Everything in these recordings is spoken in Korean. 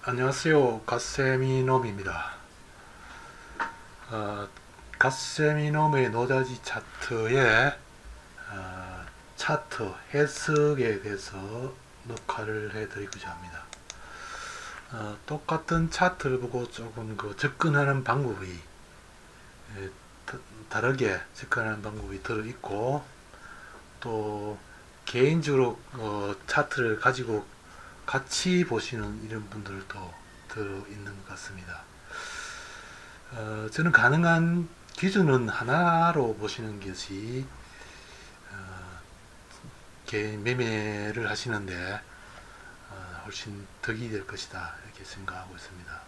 안녕하세요. 갓세미놈입니다. 갓세미놈의 노다지 차트의 차트 해석에 대해서 녹화를 해드리고자 합니다. 똑같은 차트를 보고 조금 접근하는 방법이 다르게 접근하는 방법이 들어있고, 또 개인적으로 차트를 가지고 같이 보시는 이런 분들도 들어있는 것 같습니다. 저는 가능한 기준은 하나로 보시는 것이 개인 매매를 하시는데 훨씬 덕이 될 것이다, 이렇게 생각하고 있습니다.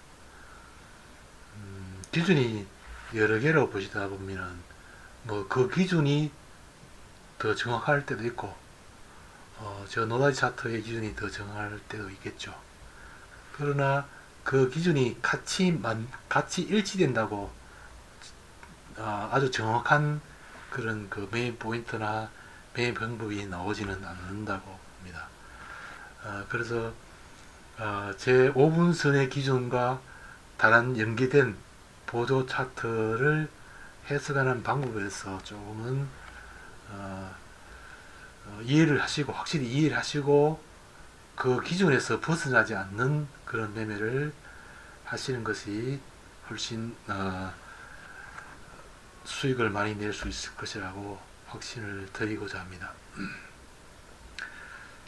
기준이 여러 개로 보시다 보면은 그 기준이 더 정확할 때도 있고, 저 노다지 차트의 기준이 더 정할 때도 있겠죠. 그러나 그 기준이 같이 일치된다고 아주 정확한 그런 매입 포인트나 매입 방법이 나오지는 않는다고 합니다. 그래서 제 5분선의 기준과 다른 연계된 보조 차트를 해석하는 방법에서 조금은 이해를 하시고, 확실히 이해를 하시고, 그 기준에서 벗어나지 않는 그런 매매를 하시는 것이 훨씬 수익을 많이 낼 수 있을 것이라고 확신을 드리고자 합니다.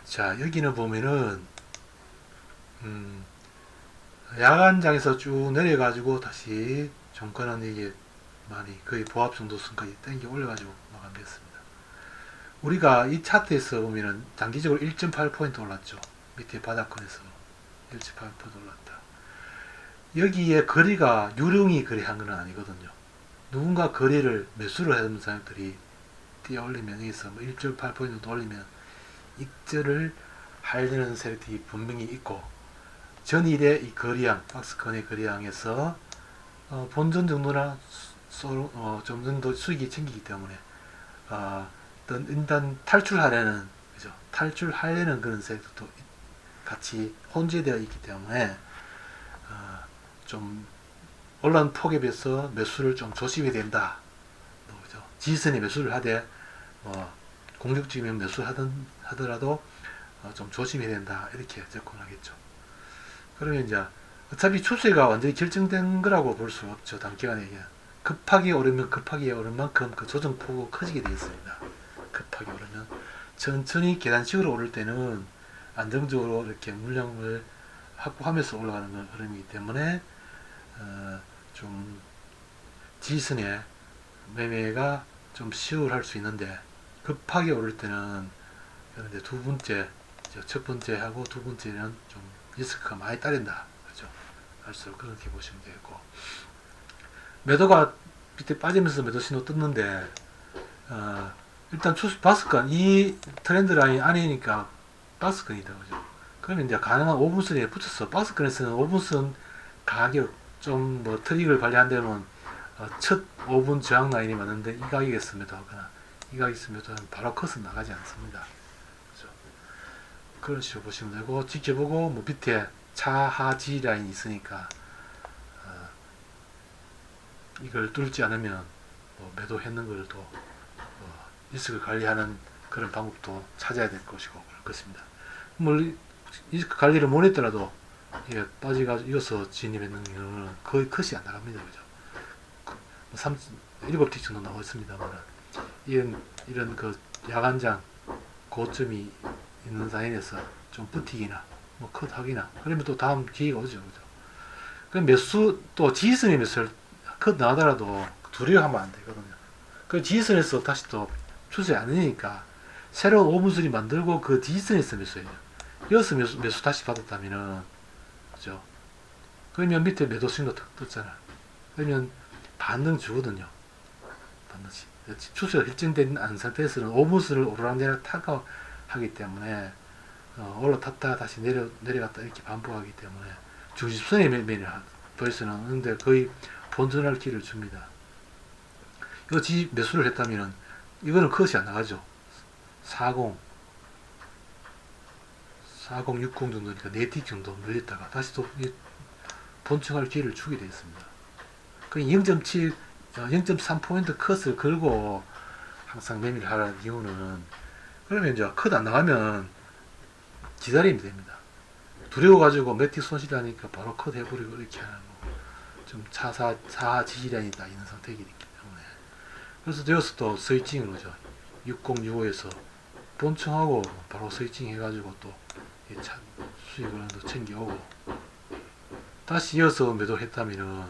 자, 여기는 보면은 야간장에서 쭉 내려가지고 다시 종가는 이게 많이 거의 보합 정도 선까지 땡겨 올려가지고 마감됐습니다. 우리가 이 차트에서 보면은 단기적으로 1.8포인트 올랐죠. 밑에 바닥권에서 1.8포인트 올랐다. 여기에 거래가 유령이 거래한 건 아니거든요. 누군가 거래를 매수를 하는 사람들이 뛰어 올리면, 여기서 1.8포인트 올리면 익절을 하려는 세력들이 분명히 있고, 전일의 이 거래량, 박스권의 거래량에서 본전 정도나 좀 정도 수익이 챙기기 때문에 일단 탈출하려는, 그죠? 탈출하려는 그런 세력도 같이 혼재되어 있기 때문에 좀 올라온 폭에 비해서 매수를 좀 조심해야 된다. 그죠? 지지선에 매수를 하되 공격적이면 하더라도 좀 조심해야 된다, 이렇게 접근하겠죠. 그러면 이제 어차피 추세가 완전히 결정된 거라고 볼 수 없죠. 단기간에 급하게 오르면 급하게 오른 만큼 그 조정폭이 커지게 되어 있습니다. 급하게 오르면 천천히 계단식으로 오를 때는 안정적으로 이렇게 물량을 확보하면서 올라가는 흐름이기 때문에 좀 지지선에 매매가 좀 시우할 수 있는데, 급하게 오를 때는, 그런데 첫 번째하고 두 번째는 좀 리스크가 많이 따른다, 그죠? 할수록 그렇게 보시면 되겠고, 매도가 밑에 빠지면서 매도 신호 떴는데 일단 바스권, 이 트렌드 라인 안이니까 바스권이다, 그죠? 그러면 이제 가능한 5분선에 붙였어. 바스권에서는 5분선 가격 좀 트릭을 발휘한다면 첫 5분 저항 라인이 맞는데, 이 가격에서 매도하거나 이 가격에서 매도하면 바로 커서 나가지 않습니다. 그죠? 그런 식으로 보시면 되고, 지켜보고 밑에 차하지 라인이 있으니까 이걸 뚫지 않으면 매도했는 걸 또 리스크 관리하는 그런 방법도 찾아야 될 것이고, 그럴 것입니다. 리스크 관리를 못 했더라도 이게 빠지가지고 이어서 진입했는 경우는 거의 컷이 안 나갑니다, 그죠? 7틱 정도 나와 있습니다만, 이런 야간장 고점이 있는 사이에서 좀 버티기나 컷하기나, 그러면 또 다음 기회가 오죠, 그죠? 그럼 또 지지선에 매수를 컷 나가더라도 두려워하면 안 되거든요. 그 지지선에서 다시 또 추세 아니니까 새로운 5분선이 만들고 그 지지선에서 매수해요. 여기서 매수 다시 받았다면은, 그죠? 그러면 밑에 매도 스윙도 떴잖아. 그러면 반등 주거든요. 반드시. 추세가 결정된 안 상태에서는 5분선을 오르락내리락 타고 하기 때문에 올라탔다 다시 내려갔다 이렇게 반복하기 때문에 중심선의 매매를 벌써는 근데 거의 본전할 기회를 줍니다. 이거 매수를 했다면은 이거는 컷이 안 나가죠. 40 4060 정도니까 4틱 정도 늘렸다가 다시 또 본청할 기회를 주게 되어 있습니다. 그 0.7, 0.3포인트 컷을 걸고 항상 매매를 하라는 이유는, 그러면 이제 컷 안 나가면 기다리면 됩니다. 두려워가지고 매틱 손실하니까 바로 컷 해버리고 이렇게 하는 거고, 좀 사하 지지량이 다 있는 상태이기 때문에. 그래서 되어서 또 스위칭을 하죠. 6065에서 본청하고 바로 스위칭 해가지고 또 수익을 또 챙겨오고, 다시 이어서 매도했다면은,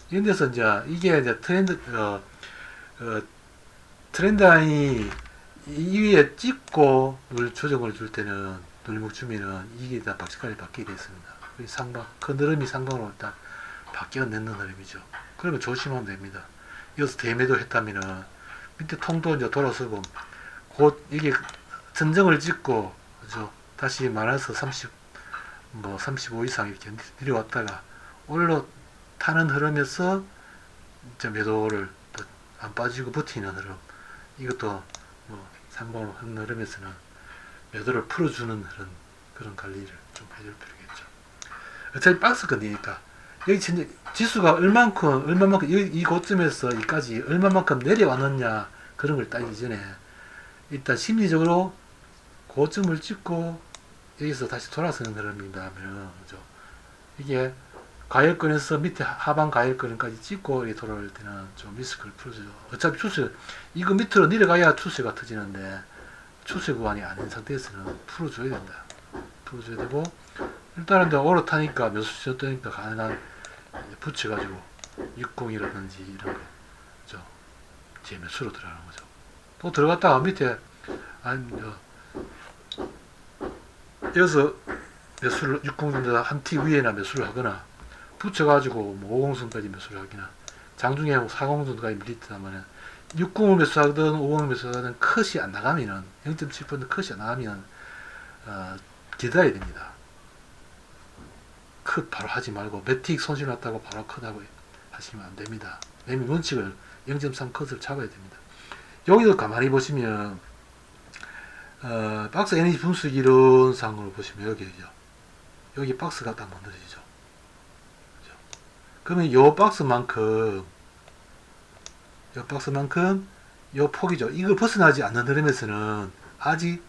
이런 데서 이게 이제 트렌드 라인이 이 위에 찍고 조정을 줄 때는, 눌림목 주면은 이게 다 박스까지 바뀌게 되었습니다. 큰 흐름이 상방으로 일단 바뀌어내는 흐름이죠. 그러면 조심하면 됩니다. 이어서 대매도 했다면은 밑에 통도 이제 돌아서고, 곧 이게 선정을 찍고, 그죠? 다시 말해서 35 이상 이렇게 내려왔다가 올라타는 흐름에서 이제 매도를 안 빠지고 버티는 흐름, 이것도 상방으로 하는 흐름에서는 매도를 풀어주는 그런 관리를 좀 해줄 필요겠죠. 어차피 박스 건이니까 여기 지수가 얼마만큼 이 고점에서 여기까지 얼마만큼 내려왔느냐, 그런 걸 따지기 전에 일단 심리적으로 고점을 찍고 여기서 다시 돌아서는 흐름이라면, 그죠? 이게 가열권에서 밑에 하방 가열권까지 찍고 이렇게 돌아올 때는 좀 리스크를 풀어줘요. 어차피 이거 밑으로 내려가야 추세가 터지는데, 추세 구간이 아닌 상태에서는 풀어줘야 된다. 풀어줘야 되고, 일단은 올라타니까 매수 뜨니까 가능한 붙여가지고 60이라든지 이런 거, 그죠? 제 매수로 들어가는 거죠. 또 들어갔다가 밑에 여기서 매수를 60 정도 한 티 위에나 매수를 하거나, 붙여가지고 50선까지 매수를 하기나, 장중에 40선까지 밀리다면은 60을 매수하든 50을 매수하든 컷이 안 나가면은, 0.7% 컷이 안 나가면 기다려야 됩니다. 컷 바로 하지 말고, 매틱 손실 났다고 바로 컷하고 하시면 안 됩니다. 매매 원칙을 0.3 컷을 잡아야 됩니다. 여기도 가만히 보시면 박스 에너지 분수 이론상으로 보시면 여기 박스가 딱 만들어지죠. 그죠? 그러면 요 박스만큼 요 폭이죠. 이걸 벗어나지 않는 흐름에서는 아직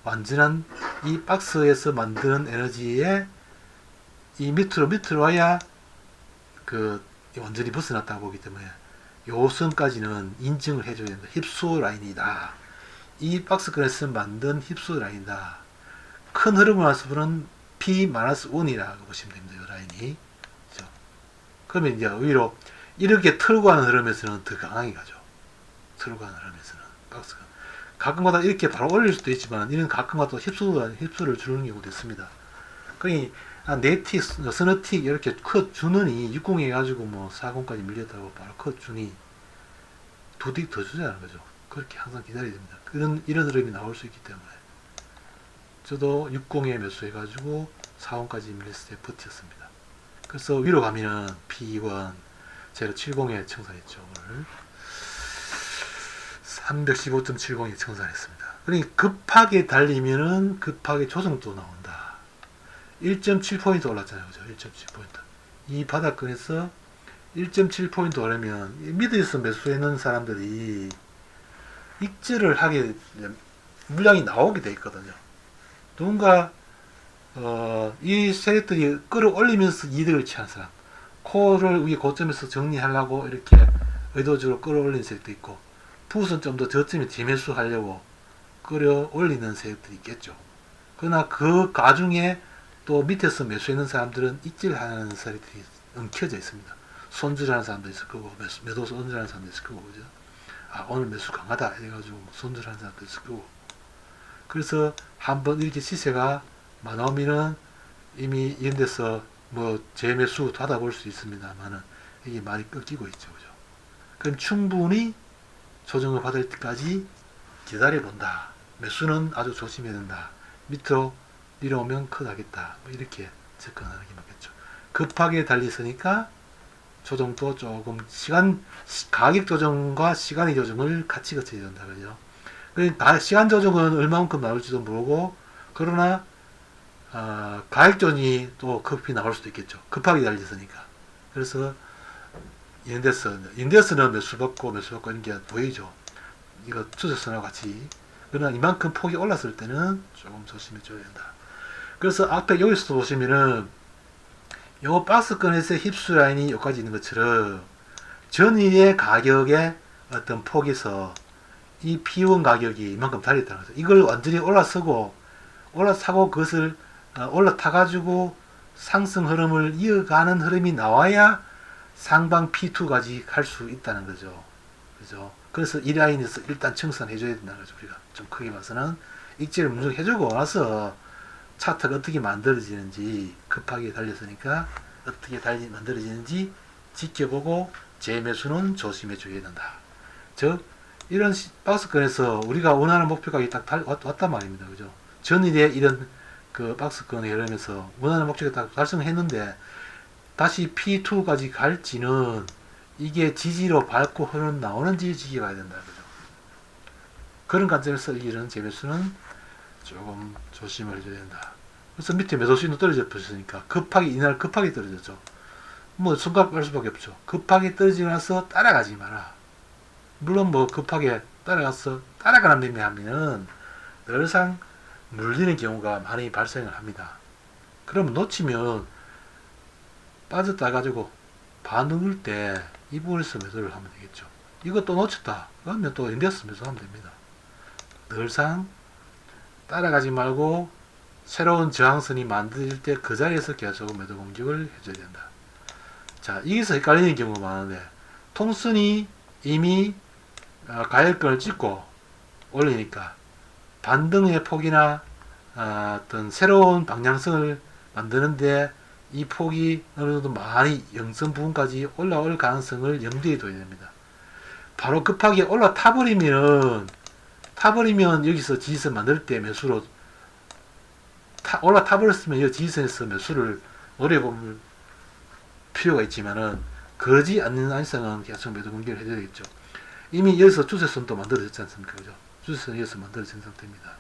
완전한 이 박스에서 만드는 에너지에 이 밑으로 와야 완전히 벗어났다고 보기 때문에 요 선까지는 인증을 해줘야 된다. 힙수 라인이다. 이 박스권에서 만든 힙수 라인이다. 큰 흐름을 와서는 P-1이라고 보시면 됩니다. 이 라인이. 그죠? 그러면 이제 오히려 이렇게 틀고 가는 흐름에서는 더 강하게 가죠. 틀고 가는 흐름에서는 박스가 가끔가다 이렇게 바로 올릴 수도 있지만, 이런 가끔가다 힙수를 주는 경우도 있습니다. 그러니 네틱, 스너틱 이렇게 컷 주느니 60 해가지고 40까지 밀렸다고 바로 컷 주니 두 틱 더 주자는 거죠. 그렇게 항상 기다려야 됩니다. 이런 흐름이 나올 수 있기 때문에. 저도 60에 매수해가지고 40까지 밀렸을 때 버텼습니다. 그래서 위로 가면은 P1 제가 70에 청산했죠. 오늘 315.70에 청산했습니다. 그러니 급하게 달리면은 급하게 조정도 나온다. 1.7포인트 올랐잖아요. 그죠? 1.7포인트. 이 바닥권에서 1.7포인트 오르면 미드에서 매수해놓은 사람들이 익절을 하게, 물량이 나오게 돼 있거든요. 누군가 이 세력들이 끌어올리면서 이득을 취한 사람, 코를 위에 고점에서 정리하려고 이렇게 의도적으로 끌어올리는 세력도 있고, 풋은 좀 더 저점에 재매수 하려고 끌어올리는 세력들이 있겠죠. 그러나 그 가중에 또 밑에서 매수하는 사람들은 익절하는 세력들이 엉켜져 있습니다. 손질하는 사람도 있을 거고, 매도 손질하는 사람도 있을 거고, 그죠? 오늘 매수 강하다 이래가지고 손질하는 사람도 있을 거고. 그래서 한번 이렇게 시세가 나오면은 이미 이런 데서 재매수 받아볼 수 있습니다만은 이게 많이 꺾이고 있죠. 그죠? 그럼 충분히 조정을 받을 때까지 기다려본다. 매수는 아주 조심해야 된다. 밑으로 내려오면 컷하겠다. 이렇게 접근하는 게 맞겠죠. 급하게 달리서니까 조정도 조금 가격 조정과 시간의 조정을 같이 거쳐야 된다. 그죠? 시간 조정은 얼마만큼 나올지도 모르고, 그러나 가액존이 또 급히 나올 수도 있겠죠. 급하게 달렸으니까. 그래서 인데스는 매수 받고 이런 게 보이죠. 이거 추세선하고 같이. 그러나 이만큼 폭이 올랐을 때는 조금 조심해 줘야 된다. 그래서 앞에 여기서 보시면은 요 박스권에서 힙수 라인이 여기까지 있는 것처럼 전일의 가격의 어떤 폭에서 이 P1 가격이 이만큼 달렸다는 거죠. 이걸 완전히 올라서고 그것을 올라타가지고 상승 흐름을 이어가는 흐름이 나와야 상방 P2까지 갈 수 있다는 거죠. 그죠? 그래서 이 라인에서 일단 청산해줘야 된다는 거죠. 우리가 좀 크게 봐서는 익지를 먼저 해주고 나서 차트가 어떻게 만들어지는지 급하게 달렸으니까 어떻게 만들어지는지 지켜보고 재매수는 조심해줘야 된다. 즉 이런 박스권에서 우리가 원하는 목표가딱 왔단 말입니다. 그죠? 전일에 이런 그 박스권의 흐름에서 원하는 목표가 딱 달성했는데 다시 P2까지 갈지는 이게 지지로 밟고 흐름 나오는지 지켜봐야 된다. 그죠? 그런 관점에서 이런 재매수는 조금 조심을 해줘야 된다. 그래서 밑에 매도수익도 떨어져 버렸으니까 이날 급하게 떨어졌죠. 뭐 순간 갈 수밖에 없죠. 급하게 떨어지고 나서 따라가지 마라. 물론 뭐 급하게 따라가는 매매하면 늘상 물리는 경우가 많이 발생을 합니다. 그러면 놓치면 빠졌다 가지고 반응을 때 이 부분에서 매도를 하면 되겠죠. 이것도 놓쳤다 그러면 또 인데스 매수하면 됩니다. 늘상 따라가지 말고 새로운 저항선이 만들어질 때 그 자리에서 계속 매도 공격을 해줘야 된다. 자, 여기서 헷갈리는 경우가 많은데 통선이 이미 가격권을 찍고 올리니까 반등의 폭이나 어떤 새로운 방향성을 만드는데 이 폭이 어느 정도 많이 영선 부분까지 올라올 가능성을 염두에 둬야 됩니다. 바로 급하게 올라타버리면 여기서 지지선 만들 때 매수로 올라타버렸으면 이 지지선에서 매수를 노려볼 필요가 있지만은 그러지 않는 이상은 계속 매도 공격을 해야 되겠죠. 이미 여기서 추세선도 만들어졌지 않습니까? 그죠? 추세선이 여기서 만들어진 상태입니다.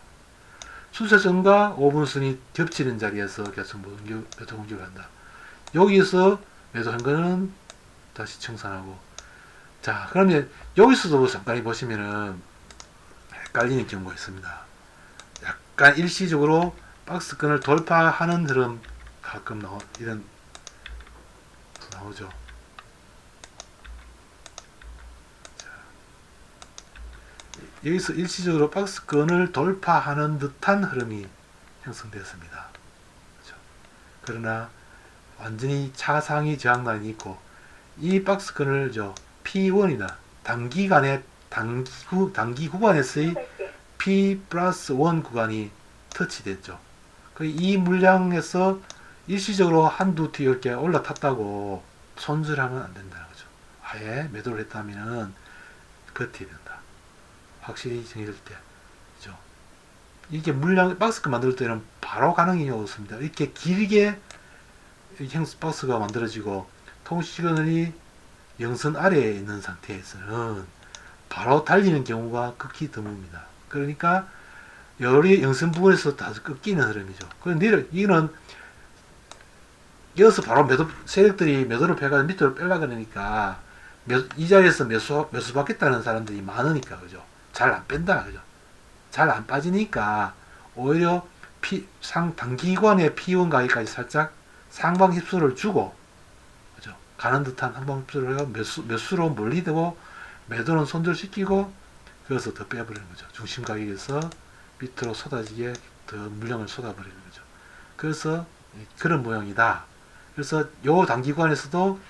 추세선과 5분선이 겹치는 자리에서 계속 매도 공격을 한다. 여기서 매도한 거는 다시 청산하고. 자, 그러면 여기서도 잠깐 보시면은 헷갈리는 경우가 있습니다. 약간 일시적으로 박스권을 돌파하는 흐름 가끔 나오죠. 여기서 일시적으로 박스권을 돌파하는 듯한 흐름이 형성되었습니다. 그렇죠? 그러나 완전히 차상위 저항라인이 있고 이 박스권을 P1이나 단기 구간에서의 P 플러스 1 구간이 터치됐죠. 이 물량에서 일시적으로 한두 티 이렇게 올라탔다고 손절하면 안 된다는 거죠. 아예 매도를 했다면 버텨야 된다. 확실히 정해질 때. 그죠? 이게 물량, 박스가 만들 때는 바로 가능이 없습니다. 이렇게 길게 박스가 만들어지고 통시그널이 영선 아래에 있는 상태에서는 바로 달리는 경우가 극히 드뭅니다. 그러니까 여리 영선 부분에서 다시 꺾이는 흐름이죠. 그런데 이거는 여기서 바로 세력들이 매도를 펴가지고 밑으로 빼려고 그러니까 이 자리에서 매수 받겠다는 사람들이 많으니까, 그죠? 잘 안 뺀다, 그죠? 잘 안 빠지니까 오히려 단기간의 P1 가격까지 살짝 상방 힙수를 주고, 그죠? 가는 듯한 상방 힙수를 해서 매수로 몰리되고 매도는 손절시키고 그래서 더 빼버리는 거죠. 중심 가격에서 밑으로 쏟아지게 더 물량을 쏟아버리는 거죠. 그래서 그런 모양이다. 그래서 요 단기간에서도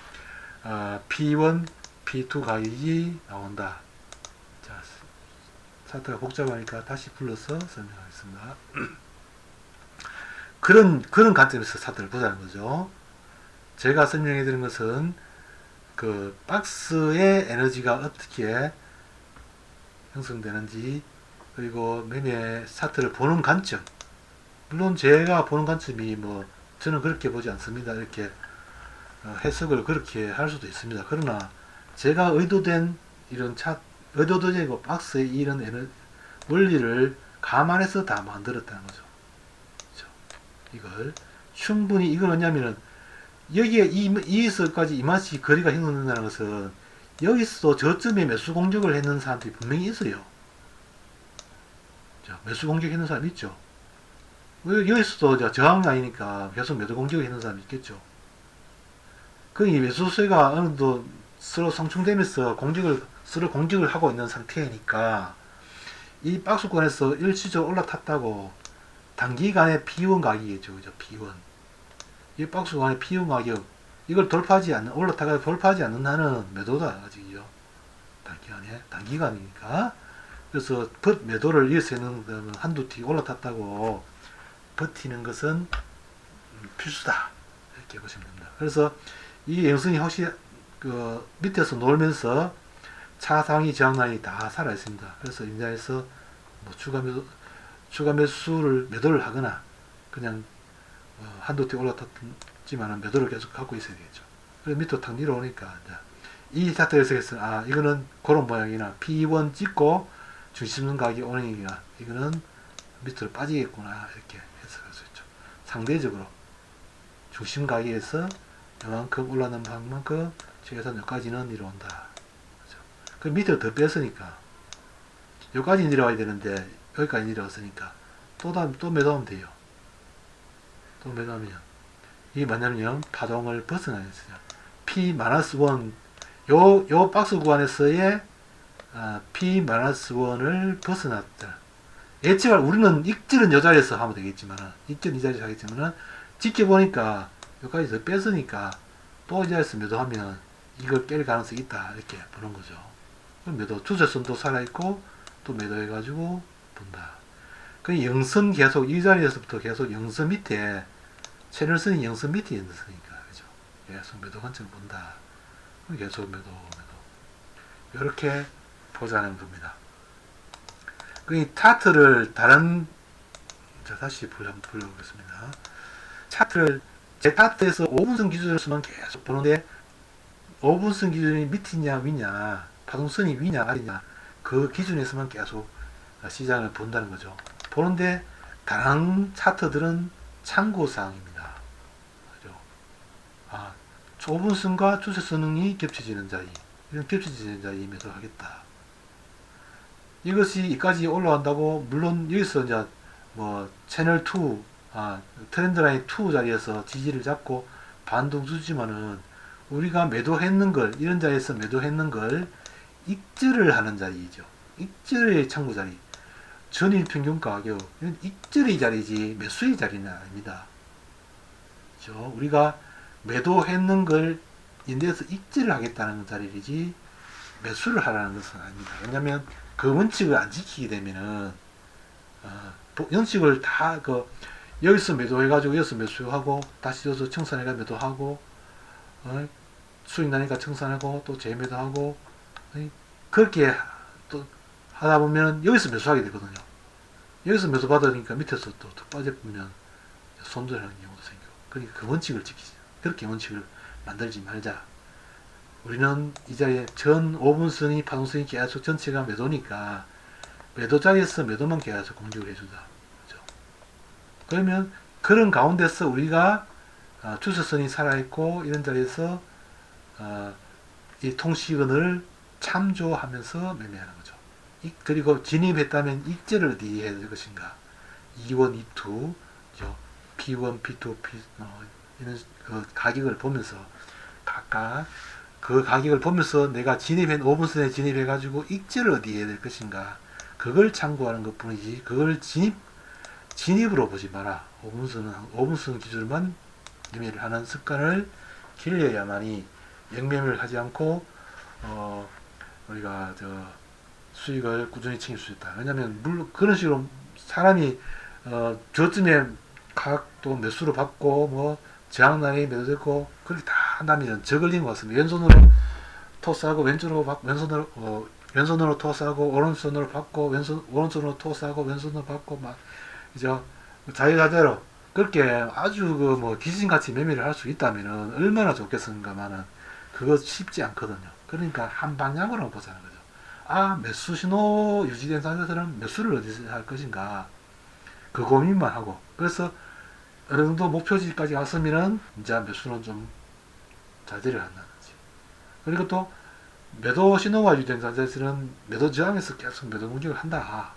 P1, P2 가격이 나온다. 자, 차트가 복잡하니까 다시 불러서 설명하겠습니다. 그런 관점에서 차트를 보자는 거죠. 제가 설명해 드린 것은 그 박스의 에너지가 어떻게 형성되는지, 그리고 매매 차트를 보는 관점. 물론 제가 보는 관점이 저는 그렇게 보지 않습니다. 이렇게 해석을 그렇게 할 수도 있습니다. 그러나 제가 의도된 의도되고 박스의 이런 원리를 감안해서 다 만들었다는 거죠. 그렇죠? 이걸 충분히 이건 뭐냐면은 여기에 이에서까지 이만치 거리가 형성된다는 것은 여기서 저쯤에 매수 공격을 했는 사람들이 분명히 있어요. 자, 매수 공격했는 사람 있죠. 여기서도 저항 라인이니까 계속 매도 공격을 했는 사람이 있겠죠. 그 매수세가 어느 정도 서로 상충되면서 서로 공격을 하고 있는 상태이니까 이 박스권에서 일시적으로 올라탔다고 단기간에 P1 가격이겠죠. 그죠? P1. 이 박스권의 P1 가격 이걸 올라타가 돌파하지 않는 한은 매도다 아직이요. 단기간이니까. 그래서 매도를 이어서 했는 한두 티 올라탔다고 버티는 것은 필수다 이렇게 보시면 됩니다. 그래서 이 영성이 혹시 그 밑에서 놀면서 차상위 저항라인이 다 살아 있습니다. 그래서 임자에서 뭐 추가 매수를 매도를 하거나 그냥 한두 티 올라탔지만 매도를 계속 갖고 있어야 되겠죠. 그래서 밑으로 탁 내려오니까 이 차트에서 이거는 그런 모양이나 P1 찍고 중심선 가격이 오는이나 이거는 밑으로 빠지겠구나 이렇게 해석할 수 있죠. 상대적으로 중심 가격에서 이만큼 올라가는 방만큼 최소한 여기까지는 내려온다. 그렇죠? 그 밑으로 더 뺐으니까 여기까지 내려와야 되는데 여기까지 내려왔으니까 또 매도하면 돼요. 또 매도하면 이게 뭐냐면 파동을 벗어나야 돼요. P-1 요 박스 구간에서의 P-1을 벗어났다. 예측할 우리는 익절은 이 자리에서 하면 되겠지만은 익절 이 자리에서 하겠지만은 지켜보니까 여기까지 더 뺐으니까 또 이 자리에서 매도하면 이걸 깰 가능성이 있다 이렇게 보는 거죠. 그럼 매도 투자선도 살아있고 또 매도해가지고 본다. 그 영선 계속 이 자리에서부터 계속 영선 밑에 채널선이 영선 밑에 있으니까 그죠. 계속 매도 관점 본다. 계속 매도 이렇게 보자는 겁니다. 그 차트를 다시 한번 불러보겠습니다. 차트를 제 차트에서 5분선 기준으로만 계속 보는데 5분선 기준이 밑이냐 위냐 파동선이 위냐 아래냐 그 기준에서만 계속 시장을 본다는 거죠. 보는데 다른 차트들은 참고사항입니다. 그죠? 5분선과 추세선이 겹쳐지는 자리 이런 겹쳐지는 자리에 매도하겠다. 이것이 이까지 올라간다고 물론 여기서 이제 뭐 채널 2 트렌드라인 2 자리에서 지지를 잡고 반등 주지만은 우리가 매도했는 걸 이런 자리에서 매도했는 걸 익절을 하는 자리이죠. 익절의 참고 자리 전일 평균 가격 이런 익절의 자리지 매수의 자리는 아닙니다. 그렇죠? 우리가 매도했는 걸 인데서 익절을 하겠다는 자리이지 매수를 하라는 것은 아닙니다. 왜냐하면 그 원칙을 안 지키게 되면은 원칙을 다 여기서 매도해가지고 여기서 매수하고 다시 여기서 청산해가 매도하고 수익 나니까 청산하고 또 재매도하고 그렇게 또 하다 보면 여기서 매수하게 되거든요. 여기서 매수 받으니까 밑에서 또 빠져보면 손절하는 경우도 생기고 그러니까 그 원칙을 지키자. 그렇게 원칙을 만들지 말자. 우리는 이 자리에 전 5분선이 파동선이 계속 전체가 매도니까 매도 자리에서 매도만 계속 공격을 해주자. 그렇죠? 그러면 그런 가운데서 우리가 추세선이 살아있고 이런 자리에서 이 통시근을 참조하면서 매매하는 거죠. 그리고 진입했다면 익절을 어디에 해야 될 것인가? E1, E2, P1, P2, 이런 그 가격을 보면서 각각 그 가격을 보면서 내가 5분선에 진입해가지고 익절을 어디에 해야 될 것인가? 그걸 참고하는 것 뿐이지, 그걸 진입으로 보지 마라. 5분선 기준만 매매를 하는 습관을 길러야만이 역매매를 하지 않고, 우리가 수익을 꾸준히 챙길 수 있다. 왜냐면, 물론 그런 식으로 사람이, 저쯤에 각도 매수로 받고, 저항란이 매도됐고, 그렇게 다 한다면 저글링 같습니다. 왼손으로 토스하고, 왼손으로 토스하고, 오른손으로 받고, 오른손으로 토스하고, 왼손으로 받고, 자유자재로, 그렇게 아주 귀신같이 매매를 할 수 있다면 얼마나 좋겠는가마는, 그거 쉽지 않거든요. 그러니까 한 방향으로 보자는 거죠. 매수 신호 유지된 상태에서는 매수를 어디서 할 것인가, 그 고민만 하고, 그래서 어느 정도 목표지까지 갔으면은 이제 매수는 좀 자제를 한다는 거지. 그리고 또 매도 신호가 유지된 상태에서는 매도 저항에서 계속 매도 공격을 한다.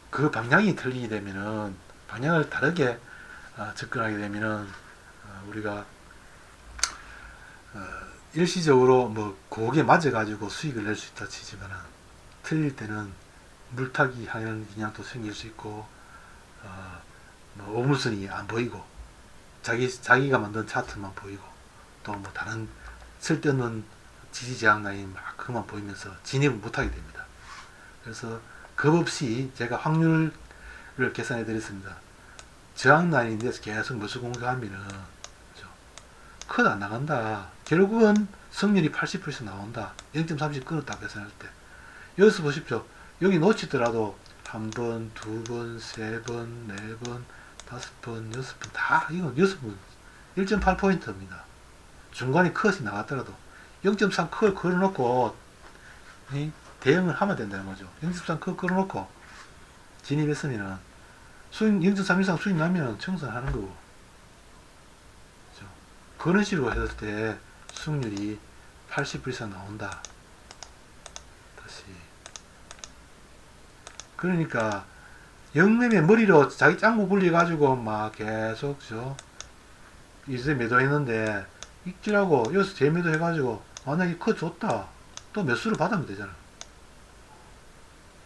그 방향이 틀리게 되면은 방향을 다르게 접근하게 되면은 우리가 일시적으로 뭐 고기에 맞아가지고 수익을 낼 수 있다 치지만은 틀릴 때는 물타기 하는 경향도 생길 수 있고 뭐 오물선이 안 보이고 자기가 만든 차트만 보이고 또 뭐 다른 쓸데없는 지지 저항 라인 막 그만 보이면서 진입을 못하게 됩니다. 그래서 겁없이 제가 확률을 계산해 드렸습니다. 저항 라인인데 계속 매수 공격하면은 컷 안 나간다. 결국은 승률이 80% 나온다. 0.30 끊었다 계산할 때. 여기서 보십시오. 여기 놓치더라도 한 번, 두 번, 세 번, 네 번, 다섯 번, 여섯 번, 다 이건 여섯 번 1.8포인트입니다. 중간에 컷이 나갔더라도 0.3 컷을 걸어놓고 대응을 하면 된다는 거죠. 0.3 컷 걸어놓고 진입했으면 수익 0.3 이상 수익 나면 청산하는 거고. 그렇죠? 그런 식으로 했을 때 수익률이 80% 이상 나온다. 다시. 그러니까 영림의 머리로 자기 짱구 굴려가지고 막 계속 이제 매도했는데 익질하고 여기서 재매도 해가지고 만약에 컷 줬다 또 매수를 받으면 되잖아.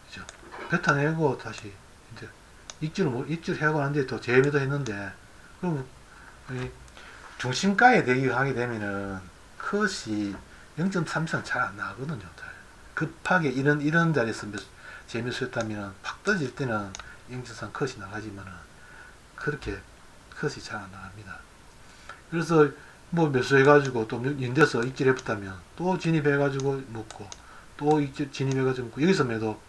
그죠? 뱉어내고 다시 이제 익질 해고 난 뒤에 또 재매도 했는데 그럼 중심가에 대기하게 되면은 컷이 0.3 이상 잘 안 나거든요. 급하게 이런 자리에서 재매수했다면 팍 떠질 때는 0.3 컷이 나가지만은 그렇게 컷이 잘 안 나갑니다. 그래서 뭐 매수해가지고 또 연대서 익질해봤다면 또 진입해가지고 먹고 또 익질 진입해가지고 먹고 여기서 매도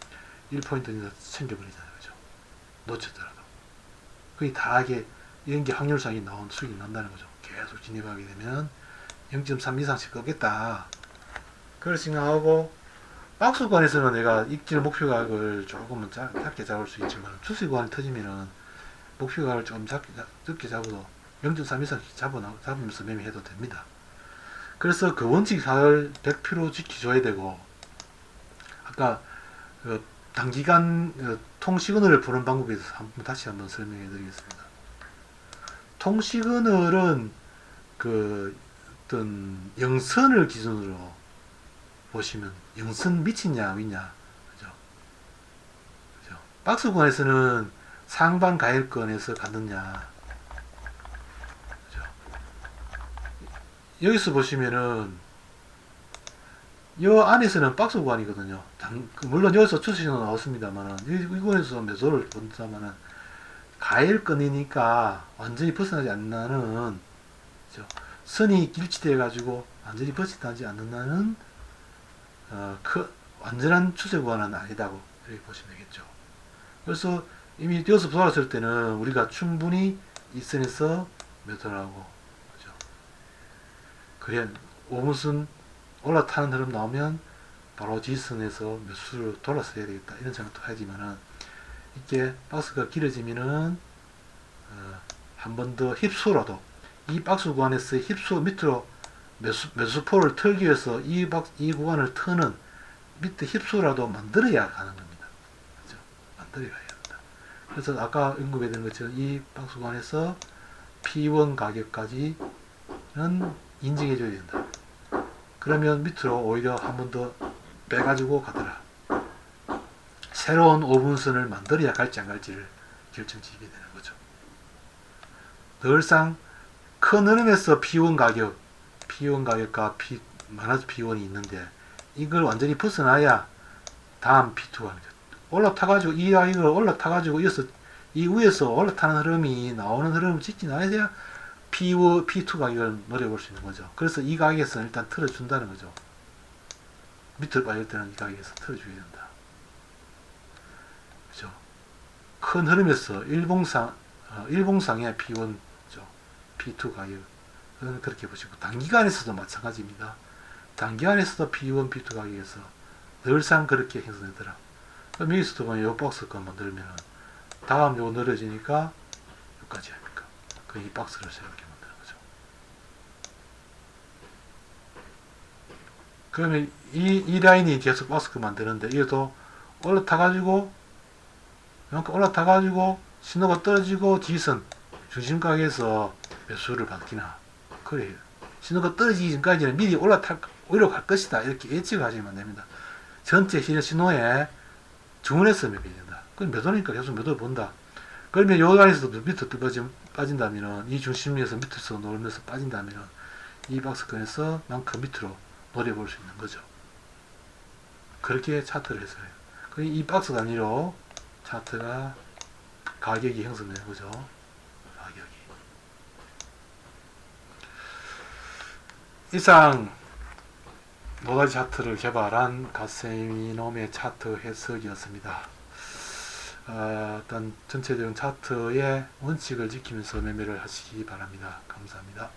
1포인트 챙겨버리잖아요. 그죠? 놓쳤더라도. 그게 다하게 이런 게 확률상이 나온 수익이 난다는 거죠. 계속 진입하게 되면 0.3 이상씩 꺾겠다. 그걸 생각하고 박스권에서는 내가 익질 목표각을 조금은 작게 잡을 수 있지만 추세권이 터지면은 목표각을 좀 적게 잡아도 0.3 이상 잡으면서 매매해도 됩니다. 그래서 그 원칙을 100% 지켜줘야 되고 아까 그 단기간 통시그널을 보는 방법에 대해서 다시 한번 설명해 드리겠습니다. 통시그널은 그 어떤 영선을 기준으로 보시면 영선 미치냐 위냐 그죠? 그죠? 박스권에서는 상방 가일권에서 갔느냐 그죠? 여기서 보시면은 이 안에서는 박스권이거든요. 물론 여기서 추세가 나왔습니다만은 이권에서 매도를 본다면은 가일권이니까 완전히 벗어나지 않는 그죠? 선이 길치돼 가지고 완전히 벗어나지 않는다는 완전한 추세 구간은 아니다고 이렇게 보시면 되겠죠. 그래서 이미 뛰어서 돌아왔을 때는 우리가 충분히 이 선에서 매도를 하고, 그죠? 그래, 5분선 올라타는 흐름 나오면 바로 지선에서 매수를 돌았어야 되겠다. 이런 생각도 하지만은, 이게 박스가 길어지면은, 한 번 더 힙수라도, 이 박스 구간에서 힙수 밑으로 매수포를 털기 위해서 이 구간을 터는 밑에 힙수라도 만들어야 가는 겁니다. 그죠? 만들어야 해야 된다. 그래서 아까 언급해 드린 것처럼 이 박스 구간에서 P1 가격까지는 인증해 줘야 된다. 그러면 밑으로 오히려 한 번 더 빼가지고 가더라. 새로운 5분선을 만들어야 갈지 안 갈지를 결정지게 되는 거죠. 늘상 큰 흐름에서 P1 가격과 마이너스 P1이 있는데 이걸 완전히 벗어나야 다음 P2가 올라타가지고 이걸 올라타가지고 이 위에서 올라타는 흐름이 나오는 흐름을 직진해야 P2 가격을 노려볼 수 있는 거죠. 그래서 이 가격에서 일단 틀어준다는 거죠. 밑으로 빠질 때는 이 가격에서 틀어줘야 된다. 그죠? 큰 흐름에서 일봉상의 P1, P2 가격 은 그렇게 보시고 단기간에서도 마찬가지입니다. 단기간에서도 P1, P2 가격에서 늘상 그렇게 형성되더라. 그럼 여기서도 보면 요 박스권 만들면 다음 요거 늘어지니까 여기까지 아닙니까? 그 이 박스를 세우게 만드는 거죠. 그러면 이 라인이 계속 박스가 만드는데 이것도 올라타가지고 이만큼 올라타가지고 신호가 떨어지고 지선 중심각에서 매수를 받기나 그래요. 신호가 떨어지기 전까지는 미리 올라갈 것이다 이렇게 예측을 하시면 됩니다. 전체 신호에 주문해서 매매해야 된다. 그럼 몇 원이니까 계속 몇 원 본다. 그러면 요 안에서도 밑으로 빠진다면은 이 중심에서 밑에서 놀면서 빠진다면은 이 박스권에서 만큼 밑으로 노려볼 수 있는 거죠. 그렇게 차트를 해서요. 이 박스 단위로 차트가 가격이 형성되는 거죠. 가격이. 이상 노다지 차트를 개발한 갓세미놈의 차트 해석이었습니다. 어떤 전체적인 차트의 원칙을 지키면서 매매를 하시기 바랍니다. 감사합니다.